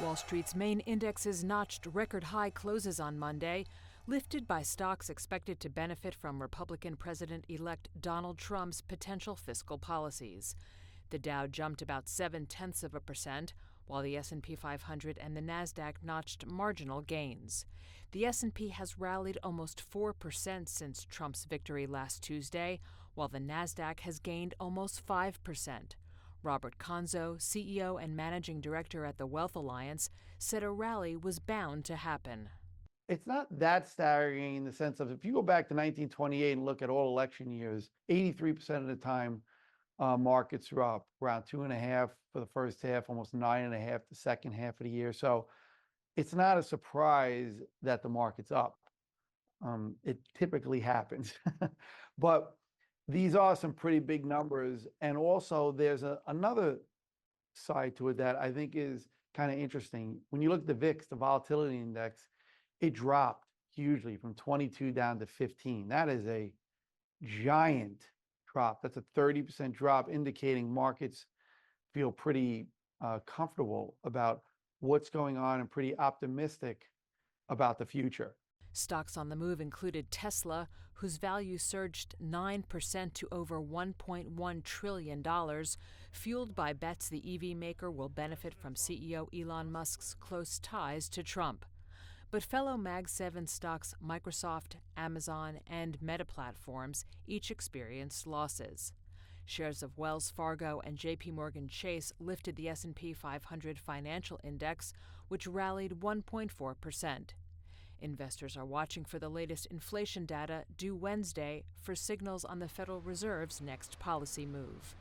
Wall Street's main indexes notched record-high closes on Monday, lifted by stocks expected to benefit from Republican President-elect Donald Trump's potential fiscal policies. The Dow jumped about 0.7%, while the S&P 500 and the Nasdaq notched marginal gains. The S&P has rallied almost 4% since Trump's victory last Tuesday, while the Nasdaq has gained almost 5%. Robert Conzo, CEO and managing director at the Wealth Alliance, said a rally was bound to happen. It's not that staggering in the sense of if you go back to 1928 and look at all election years, 83% of the time markets are up, around 2.5 for the first half, almost 9.5 the second half of the year. So it's not a surprise that the market's up. It typically happens. But these are some pretty big numbers. And also there's another side to it that I think is kind of interesting. When you look at the VIX, the volatility index, it dropped hugely from 22 down to 15. That is a giant drop. That's a 30% drop, indicating markets feel pretty comfortable about what's going on and pretty optimistic about the future. Stocks on the move included Tesla, whose value surged 9% to over $1.1 trillion, fueled by bets the EV maker will benefit from CEO Elon Musk's close ties to Trump. But fellow Mag 7 stocks Microsoft, Amazon, and Meta Platforms each experienced losses. Shares of Wells Fargo and JP Morgan Chase lifted the S&P 500 Financial Index, which rallied 1.4%. Investors are watching for the latest inflation data due Wednesday for signals on the Federal Reserve's next policy move.